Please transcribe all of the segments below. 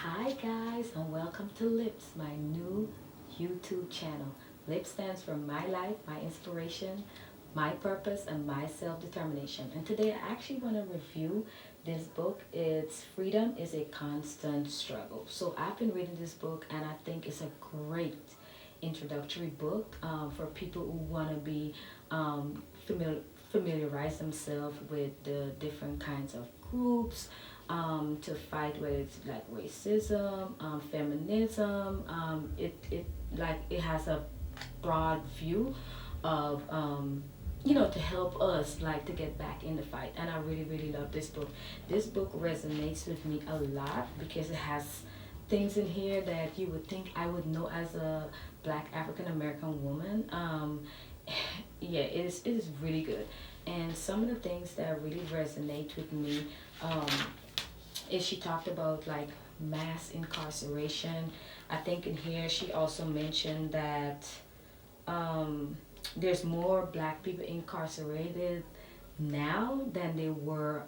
Hi guys, and welcome to Lips, my new YouTube channel. Lips stands for my life, my inspiration, my purpose, and my self-determination. And today I actually want to review this book. It's Freedom is a Constant Struggle. So I've been reading this book and I think it's a great introductory book for people who want to be familiarize themselves with the different kinds of groups to fight, whether it's like racism, feminism. It has a broad view of to help us like to get back in the fight. And I really love this book. This book resonates with me a lot because it has things in here that you would think I would know as a black African American woman. Yeah, it is really good. And some of the things that really resonate with me um, is she talked about like mass incarceration. I think in here she also mentioned that um, there's more black people incarcerated now than there were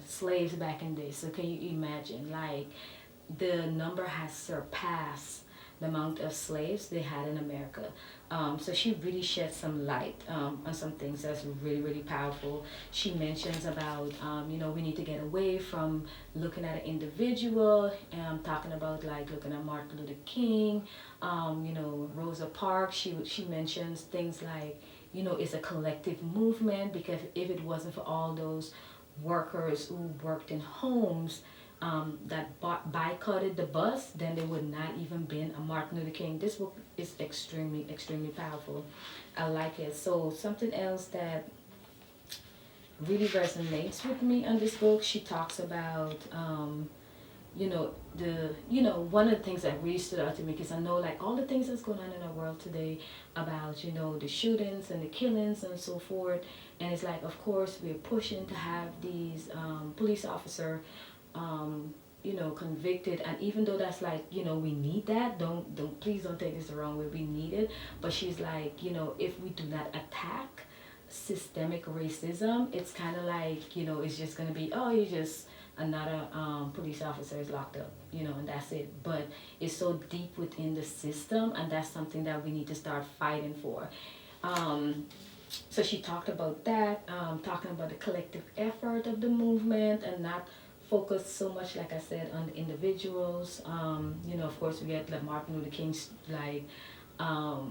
slaves back in the day. So can you imagine, like, the number has surpassed the amount of slaves they had in America. So she really sheds some light on some things that's really powerful. She mentions about we need to get away from looking at an individual, talking about like looking at Martin Luther King, Rosa Parks. She mentions things like it's a collective movement, because if it wasn't for all those workers who worked in homes that boycotted the bus, then there would not even been a Martin Luther King. This book is extremely powerful. I like it. So something else that really resonates with me on this book, she talks about one of the things that really stood out to me, because I know like all the things that's going on in our world today about the shootings and the killings and so forth. And it's like, of course we're pushing to have these police officer convicted. And even though that's like, we need that, don't please don't take this the wrong way, we need it. But she's like, if we do not attack systemic racism, it's kind of like, it's just going to be, oh, you just another police officer is locked up, and that's it. But it's so deep within the system, and that's something that we need to start fighting for. So she talked about that, talking about the collective effort of the movement, and not focus so much, like I said, on the individuals. Of course we get like Martin Luther King's like I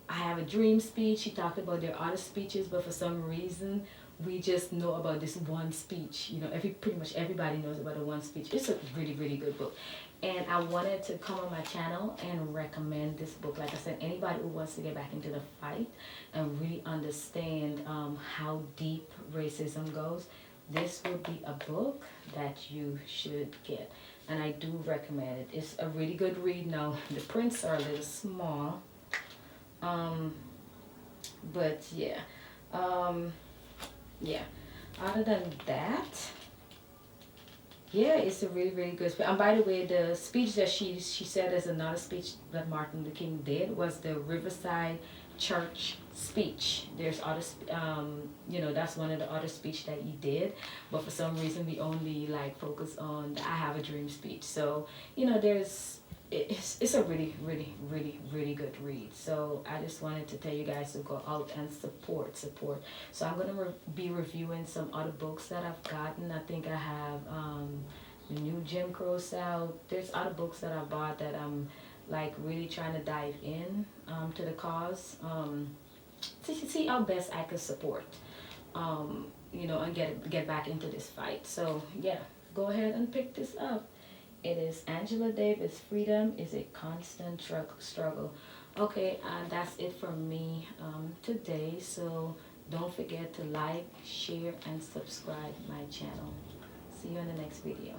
have a dream speech. She talked about their other speeches, but for some reason we just know about this one speech. Pretty much everybody knows about the one speech. It's a really good book. And I wanted to come on my channel and recommend this book. Like I said, anybody who wants to get back into the fight and really understand how deep racism goes, this would be a book that you should get. And I do recommend it. It's a really good read. Now, the prints are a little small. But yeah. Yeah. Other than that, yeah, it's a really good speech. And by the way, the speech that she said is another speech that Martin Luther King did, was the Riverside Church speech. There's other that's one of the other speech that he did, but for some reason we only like focus on the I Have a Dream speech. So there's it's a really good read. So I just wanted to tell you guys to go out and support. So I'm gonna be reviewing some other books that I've gotten. I think I have the new Jim Crow South. There's other books that I bought that I'm like really trying to dive in to the cause, to see how best I could support, and get back into this fight. So yeah, go ahead and pick this up. It is Angela Davis. Freedom is a constant struggle. Okay, that's it from me today. So don't forget to like, share, and subscribe my channel. See you in the next video.